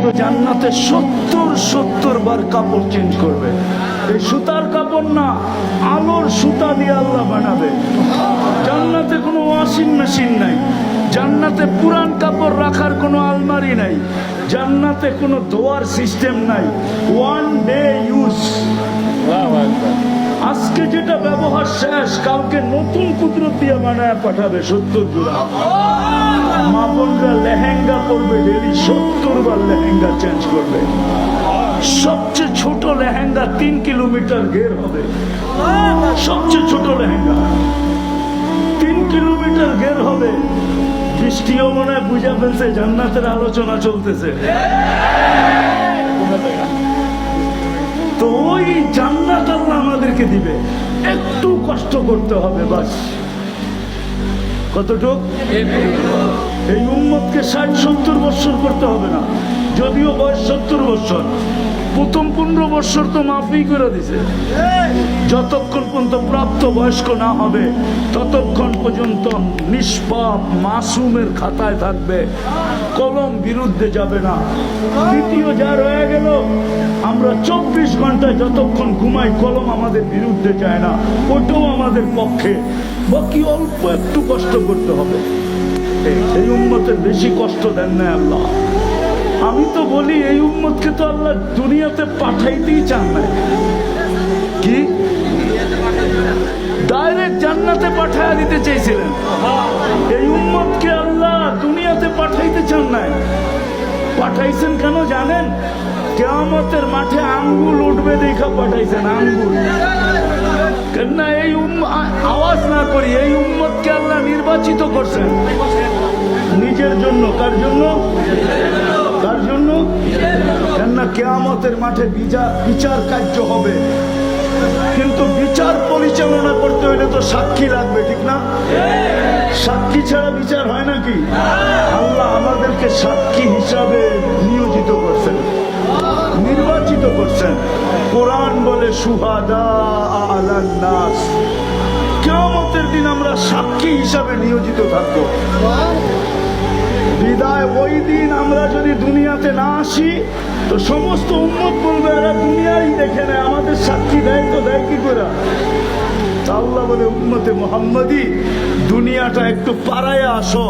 কিন্তু জান্নাতে 70 বার কাপড় চেঞ্জ করবে। এই সুতার কাপড় না, আলোর সুতা দিয়ে আল্লাহ বানাবে। জান্নাতে কোনো ওয়াশিং মেশিন নাই, জান্নাতে পুরান কাপড় রাখার কোনো আলমারি নাই, জান্নাতে কোনো ধোয়ার সিস্টেম নাই, ওয়ান ডে ইউজ। আজকে যেটা ব্যবহার শেষ, কালকে নতুন কুদরত দিয়ে বানায় পাঠাবে 70 জোড়া। মা বোনরা লেহেঙ্গা পরবে, ডেলি 70 বার লেহেঙ্গা চেঞ্জ করবে। সবচেয়ে ছোট লেহেঙ্গা 3 কিলোমিটার ঘের হবে, সবচেয়ে ছোট লেহেঙ্গা 3 কিলোমিটার ঘের হবে। বৃষ্টিও মনে হয় বুঝা ফেলছে জান্নাতের আলোচনা চলতেছে। তো ওই জান্নাত আল্লাহ আমাদেরকে দিবে, একটু কষ্ট করতে হবে বাস। কতটুক? এই উম্মতকে 60-70 বছর করতে হবে না, যদিও বয়স 70 বছর। প্রথম 15 বছর তো মাফি করে দিছে। যতক্ষণ পর্যন্ত প্রাপ্ত বয়স্ক না হবে ততক্ষণ পর্যন্ত নিষ্পাপ মাসুমের খাতায় থাকবে, কলম বিরুদ্ধে যাবে না। দ্বিতীয় যা রয়ে গেল, আমরা 24 ঘন্টায় যতক্ষণ ঘুমাই কলম আমাদের বিরুদ্ধে যায় না, ওটাও আমাদের পক্ষে। বাকি অল্প একটু কষ্ট করতে হবে। এই উম্মতের বেশি কষ্ট দেন না আল্লাহ। আমি তো বলি এই উম্মতকে তো আল্লাহ দুনিয়াতে পাঠাইতেই চান না, কি ডাইরেক্ট জান্নাতে পাঠায় দিতে চেয়েছিলেন। এই উম্মতকে আল্লাহ দুনিয়াতে পাঠাইতে চান নাই। পাঠাইছেন কেন জানেন? কিয়ামতের মাঠে আঙ্গুল উঠবে দেখা পাঠাইছেন, আঙ্গুল। কেননা এই আওয়াজ না করি, এই উম্মতকে আল্লাহ নির্বাচিত করছেন নিজের জন্য। কার জন্য? তার জন্য। কেননা কিয়ামতের মাঠে বিচার কার্য হবে, কিন্তু বিচার পরিচালনা করতে হলে তো সাক্ষী লাগবে, ঠিক না? সাক্ষী ছাড়া বিচার হয় নাকি? আল্লাহ আমাদেরকে সাক্ষী হিসাবে নিয়োজিত করছেন, নির্বাচিত করছেন। কোরআন বলে শুহাদা আলান নাস, কিয়ামতের দিন আমরা সাক্ষী হিসাবে নিয়োজিত থাকবো। বিদায় ওই দিন আমরা যদি দুনিয়াতে না আসি তো সমস্ত উম্মত বলবে এরা দুনিয়াই দেখে নেয়, আমাদের সাক্ষী দেয় তো দেয় কি করে? আল্লাহ বলে উম্মতে মুহাম্মাদি দুনিয়াটা একটু পাড়ায় আসো,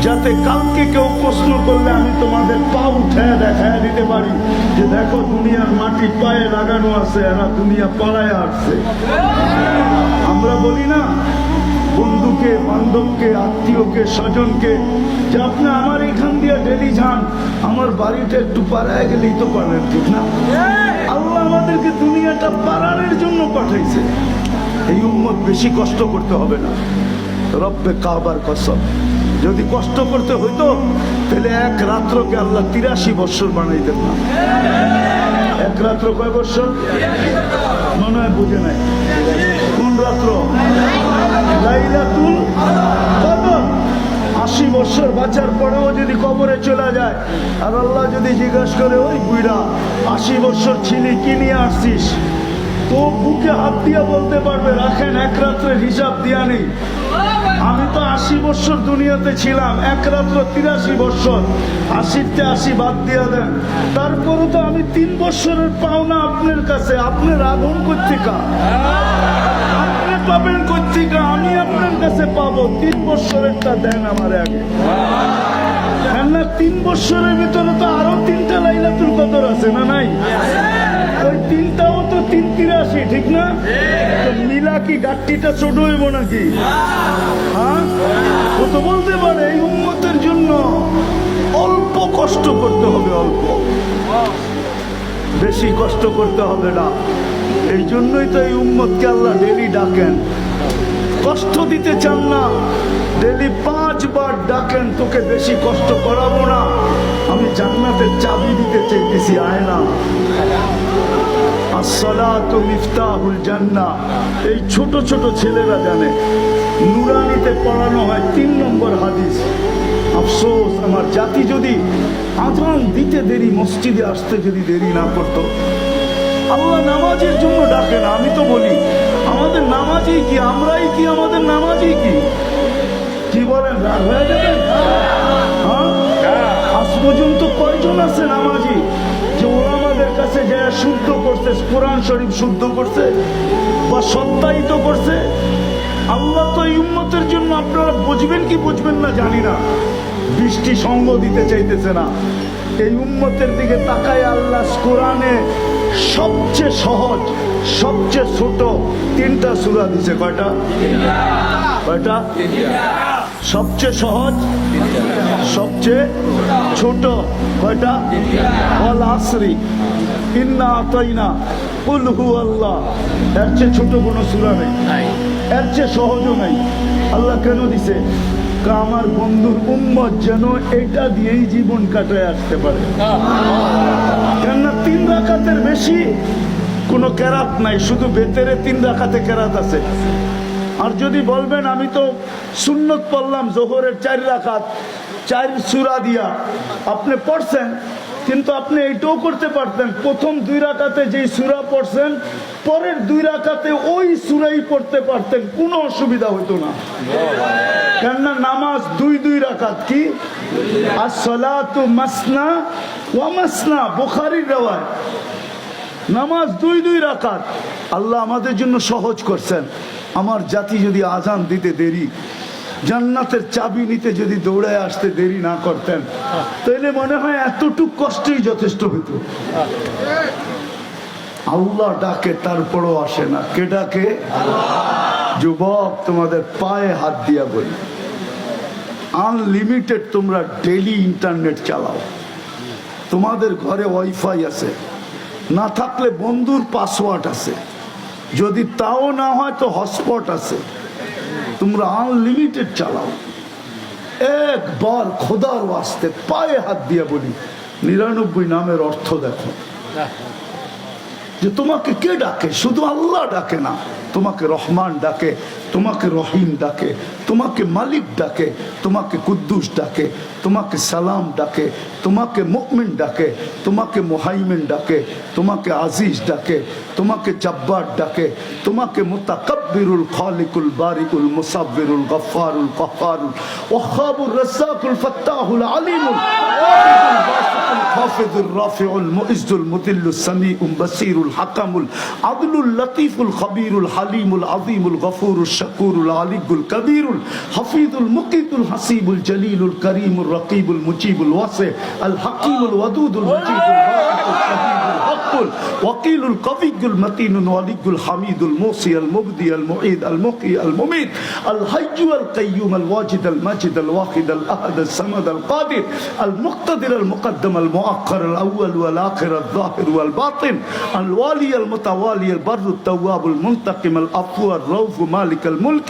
যাতে কালকে কেউ প্রশ্ন করলে আমি তোমাদের পা উঠে দেখায় দিতে পারি যে দেখো দুনিয়ার মাটি পায়ে লাগানো আছে, এরা দুনিয়া পাড়ায় আসছে। আমরা বলি না বন্ধুকে, বান্ধবকে, আত্মীয়কে, স্বজনকে যে আপনি আমার এখান দিয়ে ডেলি যান, আমার বাড়িটা একটু পাড়ায় গেলেই তো পারেন, ঠিক না? আল্লাহ আমাদেরকে দুনিয়াটা পাড়ানোর জন্য পাঠাইছে। এই উম্মত বেশি কষ্ট করতে হবে না। রব্বে কাবার কসম, যদি কষ্ট করতে হইতো তাহলে এক রাত্রকে আল্লাহ 83 বছর বানাইতেন না। এক রাত্র কয় বছর? মনে হয় বুঝে নাই। কোন রাত্র? লাইলাতুল কদর। 80 বছর বাঁচার পরেও যদি কবরে চলে যায় আর আল্লাহ যদি জিজ্ঞাসা করে ওই বুইড়া 80 বছর ছিলি কি নিয়ে আসছিস, তো বুকে হাত দিয়া বলতে পারবে রাখেন এক রাত্রের হিসাব দিয়া নেই, আমি তো 80 বছর দুনিয়াতে ছিলাম, এক রাত্র 83 বছর, 80-তে 80 বাদ দিয়া দেন, তারপরে তো আমি 3 বছরের পাওনা আপনার কাছে। আপনি রাধন কর্তিকা, আপনি পাবেন কর্তিকা, আমি আপনার কাছে পাবো। 3 বছরেরটা দেন আমার আগে। না 3 বছরের ভিতরে তো আরো 3টা লাইলাতুল কদর আছে না নাই? ওই 3টাও তো 383, ঠিক না? তো মিলা কি গাট্টিটা ছোট হইব নাকি? হ্যাঁ, ও তো বলতে পারে এই উম্মতের জন্য অল্প কষ্ট করতে হবে, অল্প, বেশি কষ্ট করতে হবে না। এই জন্যই তো এই উম্মতকে আল্লাহ ডেলি ডাকেন। কষ্ট দিতে চান না, ডেলি 5 বার ডাকেন, তোকে বেশি কষ্ট করাবো না, আমি জান্নাতের চাবি দিতে চাইতেছি, আয় না। আসসালাতু মিফতাহুল জান্নাহ, এই ছোট ছোট ছেলেরা জানে। নুরানিতে পড়ানো হয় 3 নম্বর হাদিস। আফসোস আমার জাতি যদি আযান দিতে দেরি, মসজিদে আসতে যদি দেরি না করতো। আল্লাহ নামাজের জন্য ডাকে না। আমি তো বলি আমাদের নামাজই কি, আমরাই কি আমাদের নামাজই কি? কি বলেন, রাগ হয়ে যাবেন? হ্যাঁ, আজ পর্যন্ত কয়জন আছে নামাজি? কোরআন শরীফ শুদ্ধ করছে বা সত্যায়িত করছে? আল্লাহ তো এই উম্মতের জন্য, আপনারা বুঝবেন কি বুঝবেন না জানি না, বৃষ্টি সঙ্গ দিতে চাইতেছে না। এই উম্মতের দিকে তাকায় আল্লাহ কোরআনে সবচেয়ে সহজ, সবচেয়ে ছোট 3টা সূরা দিছে। কয়টা? কয়টা? সবচেয়ে সহজ, সবচেয়ে ছোট কয়টা? ওয়াল আসরি, ইন্না আতাইনা, কুল হুয়াল্লাহ। এর চেয়ে ছোট কোনো সূরা নেই, এর চেয়ে সহজও নাই। আল্লাহ কেন দিছে? আমার বন্ধুর উম্মত যেন এটা দিয়েই জীবন কাটায় আসতে পারে। কেননা 3 রাকাতের বেশি কোনো কেরাত নাই, শুধু বেতেরে 3 রাকাতে কেরাত আছে। আর যদি বলবেন আমি তো সুন্নত পড়লাম জোহরের 4 রাকাত 4 সূরা দিয়া, আপনি পড়ছেন, কিন্তু আপনি এইটাও করতে পারতেন, প্রথম 2 রাকাতে যেই সূরা পড়ছেন পরের 2 রাকাতে ওই সূরাই পড়তে পারতেন, কোনো অসুবিধা হতো না। কেননা নামাজ 2 রাকাত। কি? as-salatu masna wa masna, বুখারীর riwayat। নামাজ 2 রাকাত আল্লাহ আমাদের জন্য সহজ করছেন। আমার জাতি যদি আজান দিতে দেরি, জান্নাতের চাবি নিতে যদি দৌড়ায় আসতে দেরি না করতেন, তাহলে মনে হয় এতটুক কষ্টই যথেষ্ট হইত। আল্লাহ ডাকে তারপরও আসে না। কে ডাকে? যুবক, তোমাদের পায়ে হাত দিয়া বলি, আনলিমিটেড তোমরা ডেইলি ইন্টারনেট চালাও, তোমাদের ঘরে ওয়াইফাই আছে, না থাকলে বন্ধুর পাসওয়ার্ড আছে, যদি তাও না হয় তো হটস্পট আছে, তোমরা আনলিমিটেড চালাও। একবার খোদার ওয়াস্তে পায়ে হাত দিয়া বলি, 99 নামের অর্থ দেখো। যে তোমাকে কে ডাকে? শুধু আল্লাহ ডাকে না, তোমাকে রহমান ডাকে, তোমাকে রহিম ডাকে, তোমাকে মালিক ডাকে, তোমাকে কুদ্দুস ডাকে, তোমাকে সালাম ডাকে, তোমাকে মুমিন ডাকে, তোমাকে মুহাইমিন ডাকে, তোমাকে আজিজ ডাকে, তোমাকে জব্বার ডাকে, তোমাকে মুতাকাব্বিরুল খালিকুল বারিকুল মুসাব্বিরুল গফফারুল কাহ্হারুল ওয়াহ্হাবুর রাজ্জাকুল ফাত্তাহুল আলিমুল হাফিজুর রাফিউল মুইজ্জুল মুদিল্লুস সামিউল বাসীরুল হাকামুল আদলুল লতীফুল খবীরুল হালিমুল আযীমুল গফুরুশ শাকুরুল আলিয়ুল কবীরুল হাফিজুল মুকিতুল হাসিবুল জলিলুল করিমুর রকিবুল মুজিবুল ওয়াসি আল হাকিমুল ওয়াদুদুল মুজিবুল বারিকুল শহীদুল হকুল ওয়াকিলুল কবিয়ুল মতিনুল ওয়ালিয়ুল হামিদুল মুসি আল মুবদি আল মুঈদ আল মুকি আল মুমিত আল হাইয়্যু আল কাইয়্যুম আল ওয়াজিদ আল মাজিদ আল ওয়াহিদ আল আহাদ আল সামাদ আল কাদির আল মুক্তাদির আল মুকদ্দম আল মুআক্খার আল আউয়াল ওয়াল আখির আল যাহির ওয়াল বাতিন আল ওয়ালি আল মুতাওয়ালি আল বাররু التواب المنتقم العفو الرؤوف مالك الملك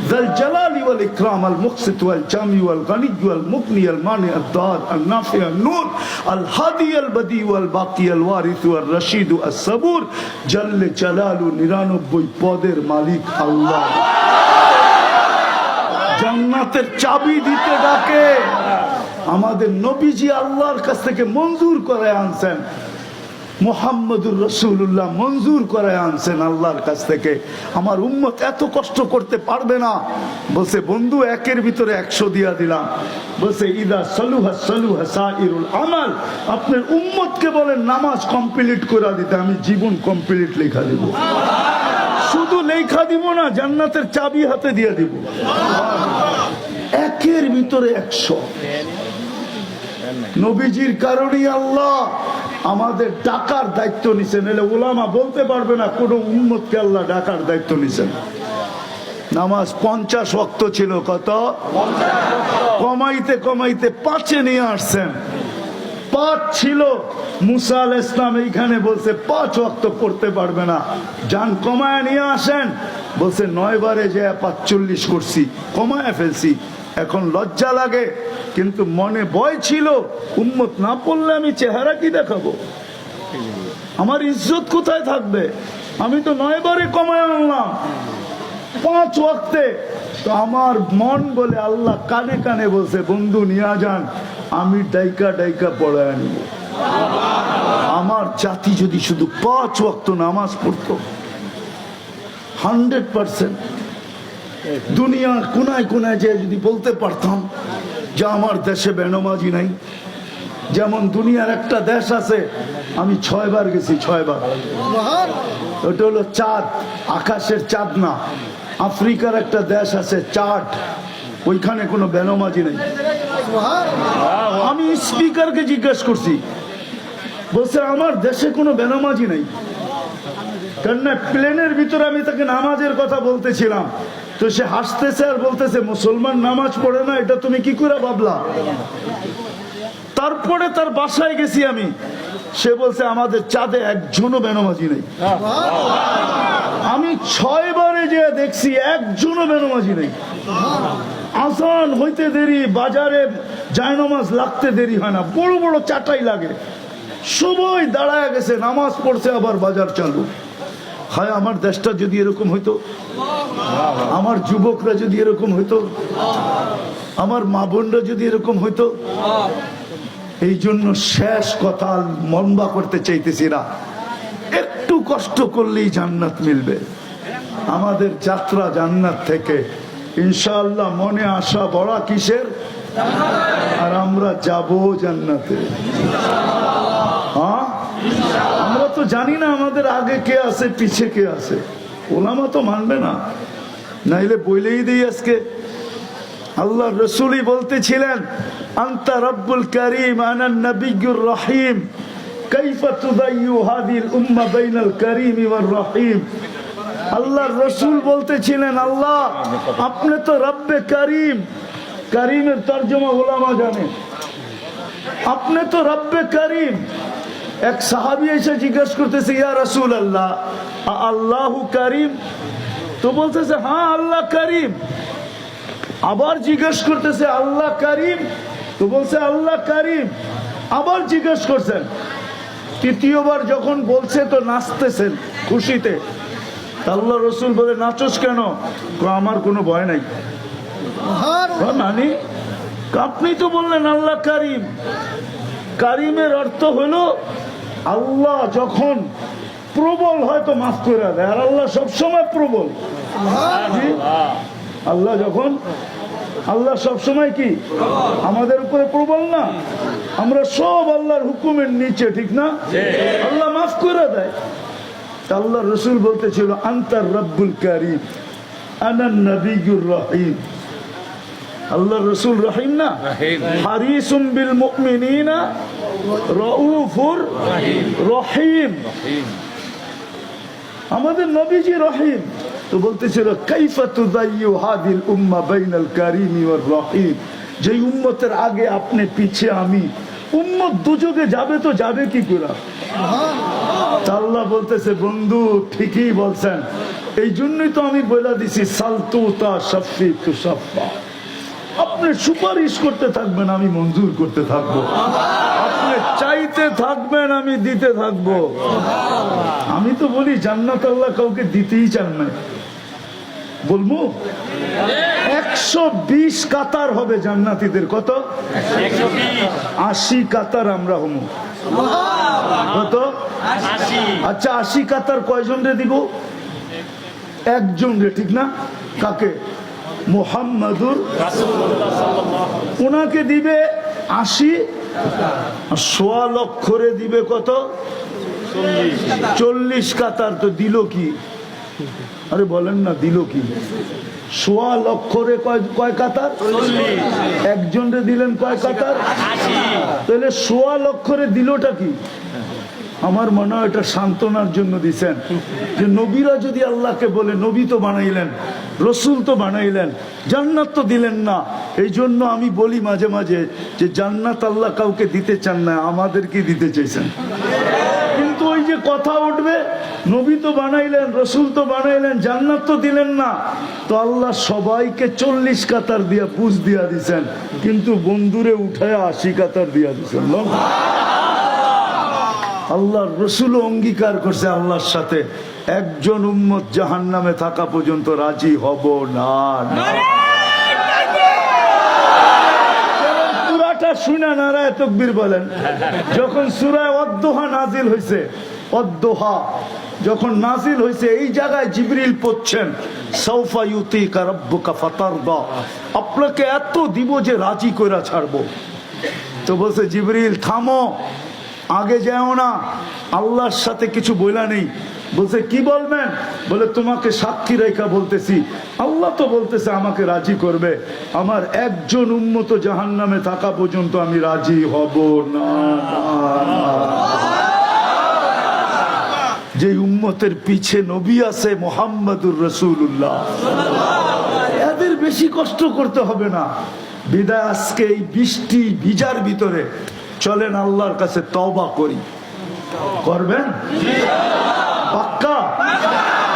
ذا الجلال والإكرام المقسط والجامع والغني والمغني المانع الضار النافع النور الهادي البديع والباقي الوارث والرشيد الصبور جل جلاله 99 পদের মালিক আল্লাহ। জান্নাতের চাবি দিতে ডাকে। আমাদের নবীজি আল্লাহর কাছ থেকে মঞ্জুর করে আনছেন, মুহাম্মদুর রাসূলুল্লাহ মঞ্জুর করে আনছেন আল্লাহর কাছ থেকে। আমার উম্মত এত কষ্ট করতে পারবে না। বলছে বন্ধু 1-এর ভিতরে 100 দিয়া দিলাম। বলছে ইদা সালুহা সালুহা সাইরুল আমাল, আপনার উম্মতকে বলেন নামাজ কমপ্লিট করে দিতে, আমি জীবন কমপ্লিট লেখা দিব। শুধু লেখা দিব না, জান্নাতের চাবি হাতে দিয়ে দিব। 1-এর ভিতরে 100। নবীজির কারণেই আল্লাহ আমাদের ডাকার দায়িত্ব নিছেন। এলে উলামা বলতে পারবে না কোন উম্মতকে আল্লাহ ডাকার দায়িত্ব নিছেন। নামাজ 50 ওয়াক্ত ছিল, কত? কমাইতে কমাইতে 5-এ নিয়ে আসছেন। 5 ছিল, মুসা আলাইহিস সালাম এইখানে বলছে 5 ওয়াক্ত পড়তে পারবে না, যান কমায় নিয়ে আসেন। বলছে 9 বারে যে 45 করছি, কমায় ফেলছি। এখন লজ্জা লাগে, কিন্তু মনে ভয় ছিল, উম্মত না পড়লে আমি চেহারা কি দেখাবো, আমার ইজ্জত কোথায় থাকবে। আমি তো 9 বারে কমায় আনলাম 5 ওয়াক্তে। তো আমার মন বলে আল্লাহ কানে কানে বলছে বন্ধু নিয়ে যান, আমি ডাইকা ডাইকা পড়ায় আনব। আমার জাতি যদি শুধু 5 ওয়াক্ত নামাজ পড়তো, 100% দুনিয়ার কোনায় কোনায় যে যদি বলতে পারতাম যে আমার দেশে বেনামাজি নাই, যেমন দুনিয়ার একটা দেশ আছে, আমি 6 বার গেছি, 6 বার। ওটা হলো চাঁদ, আকাশের চাঁদ না। আফ্রিকার একটা দেশ আছে চাঁদ, ওইখানে কোনো বেনামাজি নেই। আমি স্পিকারকে জিজ্ঞেস করছি, বলছে আমার দেশে কোনো বেনামাজি নেই। কেননা প্লেনের ভিতরে আমি তাকে নামাজের কথা বলতেছিলাম, তো সে হাসতেছে আর বলতেছে মুসলমান নামাজ পড়ে না, এটা তুমি কি করে ভাবলা? তারপরে তার বাসায় গেছি আমি, সে বলছে আমাদের চাঁদে একজনও বেনামাজি নেই। আমি 6 বারে যে দেখছি একজনও বেনামাজি নেই। আজান হইতে দেরি, বাজারে জায়নামাজ লাগতে দেরি হয় না, বড় বড় চাটাই লাগে, সবাই দাঁড়ায় গেছে, নামাজ পড়ছে, আবার বাজার চালু। হায় আমার দেশটা যদি এরকম হইতো, আমার যুবকরা যদি এরকম হইতো, আমার মা বোনরা যদি এরকম হইতো। এই জন্য শেষ কথা লম্বা করতে চাইতেছি না, একটু কষ্ট করলেই জান্নাত মিলবে। আমাদের যাত্রা জান্নাত থেকে ইনশাআল্লাহ। মনে আশা বড়া কিসের? আর আমরা যাব জান্নাতে। হ্যাঁ, আমরা তো জানি না আমাদের আগে কে আছে পিছে কে আছে। ওলামা তো মানবে না, নাইলে বইলেই দিই আজকে। আল্লাহ রসুলই বলতেছিলেন আনতা রব্বুল করিম আনা নবিয়্যুর রহিম কাইফা তুদাইয়ু হাদিল উম্মাহ বাইনাল করিম ওয়ার রহিম। আল্লাহ রসুল বলতেছিলেন আল্লাহ আপনি তো রব্বে করিম, করিমের তর্জমা ওলামা জানে, আপনি তো রব্বে করিম। এক সাহাবী এসে জিজ্ঞেস করতেছে ইয়া রাসূলুল্লাহ আল্লাহু করিম? তো বলতেছে হ্যাঁ আল্লাহ করিম। আবার জিজ্ঞেস করতেছে আল্লাহ করিম? তো বলছে আল্লাহ করিম। আবার জিজ্ঞেস করছেন, তৃতীয়বার যখন বলছে তো নাচতেছেন খুশিতে। আল্লাহ রসুল বলে নাচস কেন? আমার কোনো ভয় নাই। নানি আপনি তো বললেন আল্লাহ করিম। করিমের অর্থ হলো আল্লাহ যখন প্রবল হয় তো মাফ করে দেয়, আর আল্লাহ সবসময় প্রবল। আল্লাহ যখন, আল্লাহ সবসময় কি আমাদের উপরে প্রবল না? আমরা সব আল্লাহর হুকুমের নিচে, ঠিক না? আল্লাহ মাফ করে দেয়। আল্লাহ রসুল বলতেছিল আনতার রব্বুল করিম আনান নবিয়্যুর রহিম। আল্লাহ রসুল রহিম না, হারিসুম বিল মুমিনিনা রাউফুর রহিম। আমাদের নবীজি রহিম। তো বলতেছিল কাইফা তুদাইয়ু হাদিল উম্মাহ বাইনাল করিম ওয়ার রহিম। যে উম্মতের আগে আপনি পিছে আমি, উম্মত দুযোগে যাবে তো যাবে কি করে? আল্লাহ বলতেছে বন্ধু ঠিকই বলছেন, এই জন্যই তো আমি বলে দিছি সালতুতা শাফি তুসাফা। আপনি সুপারিশ করতে থাকবেন, আমি মঞ্জুর করতে থাকবো। আপনি চাইতে থাকবেন, আমি দিতে থাকবো। আমি তো বলি জান্নাত আল্লাহ কাউকে দিতেই চান না। বলবো 120 কাতার হবে জান্নাতীদের। কত? 80 কাতার আমরা হম। কত? আচ্ছা 80 কাতার কয়জন রে দিব? একজন রে, ঠিক না? কাকে? মুহাম্মাদুর রাসূলুল্লাহ। ওনাকে দিবে 80, 1.25 লক্ষ রে দিবে কত? 40 কাতার। তো দিল কি? আরে বলেন না, দিল কি? 1.25 লক্ষ রে কয় কাতার? 40। একজন রে দিলেন কয় কাতার? 80। তাহলে 1.25 লক্ষ রে দিলটা কি? আমার মনে হয় এটা সান্ত্বনার জন্য দিছেন, যে নবীরা যদি আল্লাহকে বলে, নবী তো বানাইলেন, রসুল তো বানাইলেন, জান্নাত তো দিলেন না। এই জন্য আমি বলি মাঝে মাঝে যে জান্নাত আল্লাহ কাউকে দিতে চান না, আমাদেরকে দিতে চাইছেন। কিন্তু ওই যে কথা উঠবে, নবী তো বানাইলেন, রসুল তো বানাইলেন, জান্নাত তো দিলেন না, তো আল্লাহ সবাইকে 40 কাতার দিয়া পুষ দিয়া দিছেন, কিন্তু বন্ধুরে উঠায় 80 কাতার দিয়া দিছেন। আল্লাহ রসুল অঙ্গীকার করছে আল্লাহর সাথে, একজন উম্মত জাহান্নামে থাকা পর্যন্ত রাজি হব না। পুরাটা শুনে নারায়ে তাকবীর বলেন। যখন সূরা ওয়াদ-দুহা নাজিল হয়েছে, ওয়াদ-দুহা যখন নাজিল হয়েছে, এই জায়গায় জিবরিল পড়ছেন সাউফা ইউতিকা রাব্বুকা ফাতারদা, আপনাকে এত দিব যে রাজি কইরা ছাড়বো। তো বলছে জিবরিল থামো, আগে যাও না, আল্লাহর সাথে কিছু বলা নেই। বলছে কি বলবেন? বলে তোমাকে সাক্ষী রেখা বলতেছি, আল্লাহ তো বলতেছে আমাকে রাজি করবে, আমার একজন উম্মত জাহান্নামে থাকা পর্যন্ত আমি রাজি হব না। যে উম্মতের পিছে নবী আছে মুহাম্মদুর রাসূলুল্লাহ, এদের বেশি কষ্ট করতে হবে না। বিদায় আজকে এই বৃষ্টি ভিজার ভিতরে চলেন আল্লাহর কাছে তওবা করি। করবেন পাক্কা?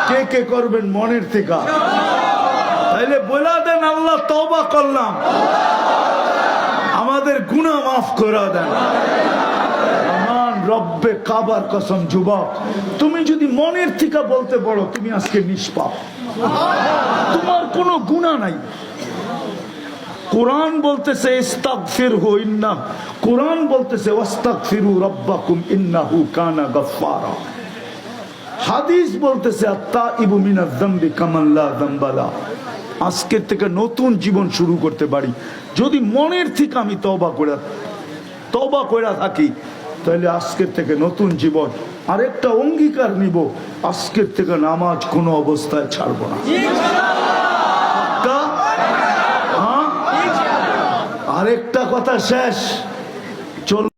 কে কে করবেন মনের থেকে? তাইলে বলে দেন আল্লাহ তওবা করলাম, আমাদের গুনাহ মাফ করে দেন। আমান রব্বে কাবার কসম, যুবক তুমি যদি মনের থেকে বলতে পারো তুমি আজকে নিষ্পাপ, তোমার কোনো গুনাহ নাই। কোরআন বলতেছে ইস্তাগফিরহু ইন্নাহু, কোরআন বলতেছে ওয়াস্তাগফিরু রাব্বাকুম ইন্নাহু কানা গাফফারা। হাদিস বলতেছে আত-তাইবু মিনাজ যামবি কামান লা যামবা লা। আজকের থেকে নতুন জীবন শুরু করতে পারি যদি মনের থেকে আমি তওবা করে থাকি, তাহলে আজকের থেকে নতুন জীবন। আরেকটা অঙ্গীকার নিব, আজকের থেকে নামাজ কোনো অবস্থায় ছাড়বো না। আরেকটা কথা শেষ, চল